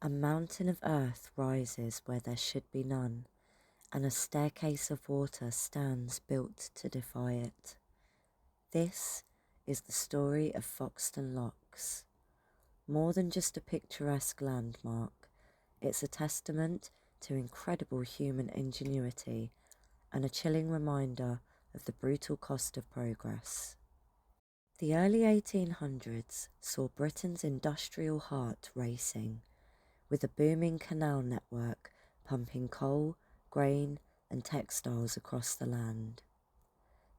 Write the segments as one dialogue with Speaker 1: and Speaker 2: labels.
Speaker 1: A mountain of earth rises where there should be none, and a staircase of water stands built to defy it. This is the story of Foxton Locks. More than just a picturesque landmark, it's a testament to incredible human ingenuity and a chilling reminder of the brutal cost of progress. The early 1800s saw Britain's industrial heart racing, with a booming canal network pumping coal, grain and textiles across the land.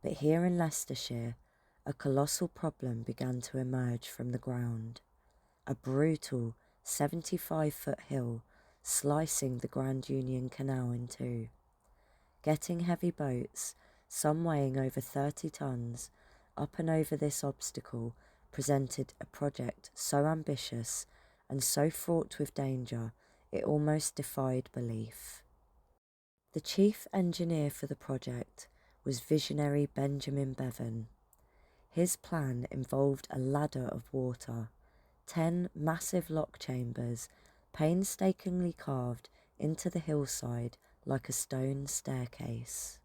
Speaker 1: But here in Leicestershire, a colossal problem began to emerge from the ground. A brutal 75-foot hill slicing the Grand Union Canal in two. Getting heavy boats, some weighing over 30 tons, up and over this obstacle presented a project so ambitious and so fraught with danger it almost defied belief. The chief engineer for the project was visionary Benjamin Bevan. His plan involved a ladder of water, 10 massive lock chambers painstakingly carved into the hillside like a stone staircase.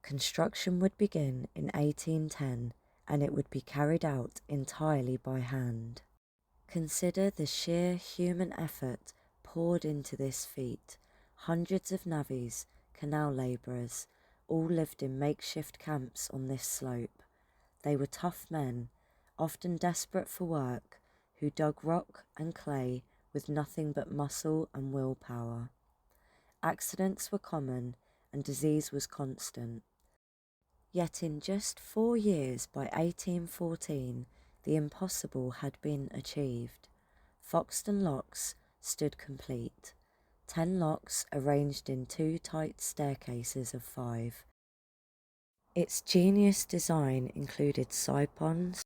Speaker 1: Construction would begin in 1810 and it would be carried out entirely by hand. Consider the sheer human effort poured into this feat. Hundreds of navvies, canal labourers, all lived in makeshift camps on this slope. They were tough men, often desperate for work, who dug rock and clay with nothing but muscle and willpower. Accidents were common and disease was constant. Yet in just 4 years, by 1814, the impossible had been achieved. Foxton Locks stood complete, 10 locks arranged in 2 tight staircases of 5. Its genius design included sipons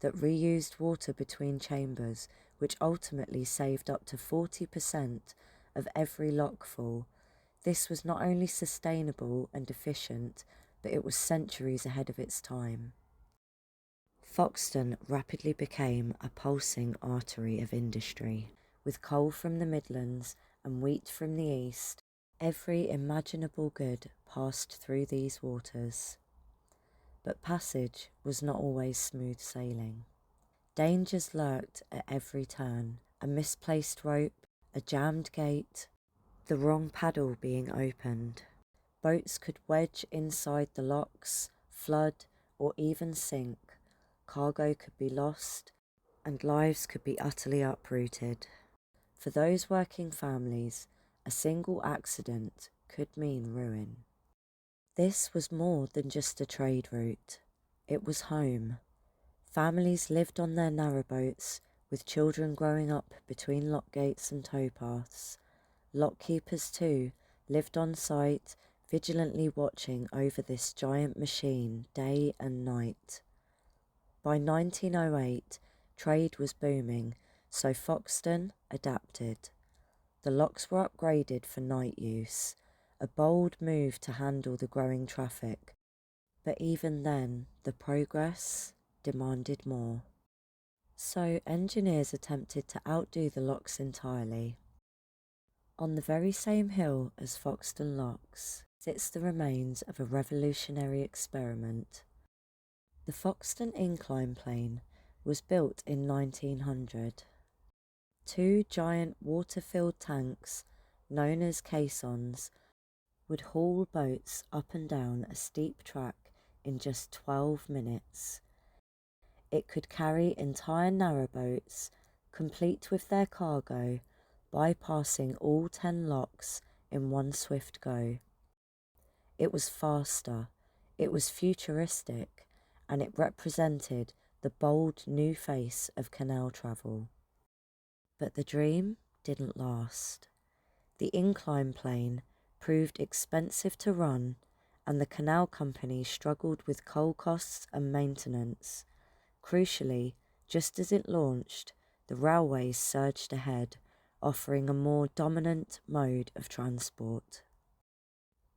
Speaker 1: that reused water between chambers, which ultimately saved up to 40% of every lockfall. This was not only sustainable and efficient, but it was centuries ahead of its time. Foxton rapidly became a pulsing artery of industry. With coal from the Midlands and wheat from the east, every imaginable good passed through these waters. But passage was not always smooth sailing. Dangers lurked at every turn: a misplaced rope, a jammed gate, the wrong paddle being opened. Boats could wedge inside the locks, flood, or even sink. Cargo could be lost, and lives could be utterly uprooted. For those working families, a single accident could mean ruin. This was more than just a trade route. It was home. Families lived on their narrowboats, with children growing up between lock gates and towpaths. Lockkeepers, too, lived on site, vigilantly watching over this giant machine day and night. By 1908, trade was booming, so Foxton adapted. The locks were upgraded for night use, a bold move to handle the growing traffic. But even then, the progress demanded more. So engineers attempted to outdo the locks entirely. On the very same hill as Foxton Locks sits the remains of a revolutionary experiment. The Foxton Incline plane was built in 1900. 2 giant water-filled tanks, known as caissons, would haul boats up and down a steep track in just 12 minutes. It could carry entire narrowboats, complete with their cargo, bypassing all 10 locks in one swift go. It was faster, it was futuristic, and it represented the bold new face of canal travel. But the dream didn't last. The incline plane proved expensive to run, and the canal company struggled with coal costs and maintenance. Crucially, just as it launched, the railways surged ahead, offering a more dominant mode of transport.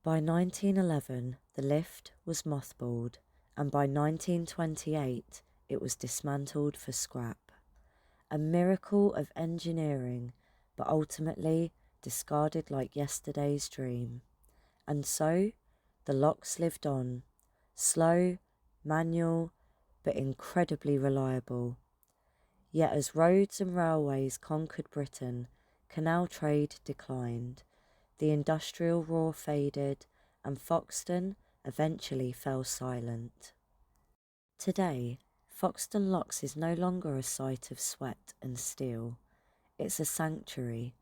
Speaker 1: By 1911, the lift was mothballed, and by 1928, it was dismantled for scrap. A miracle of engineering, but ultimately discarded like yesterday's dream. And so the locks lived on, slow, manual, but incredibly reliable. Yet as roads and railways conquered Britain, canal trade declined, the industrial roar faded, and Foxton eventually fell silent. Today, Foxton Locks is no longer a site of sweat and steel. It's a sanctuary,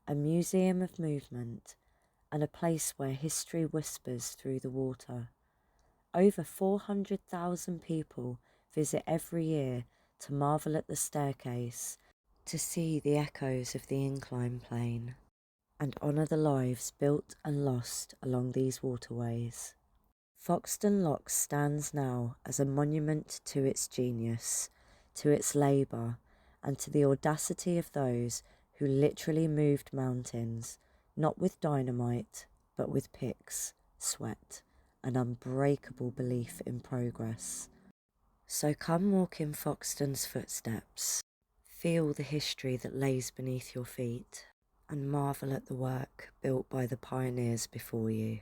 Speaker 1: a museum of movement, and a place where history whispers through the water. Over 400,000 people visit every year to marvel at the staircase, to see the echoes of the Incline plane, and honour the lives built and lost along these waterways. Foxton Locks stands now as a monument to its genius, to its labour, and to the audacity of those who literally moved mountains, not with dynamite, but with picks, sweat, and unbreakable belief in progress. So come walk in Foxton's footsteps, feel the history that lays beneath your feet, and marvel at the work built by the pioneers before you.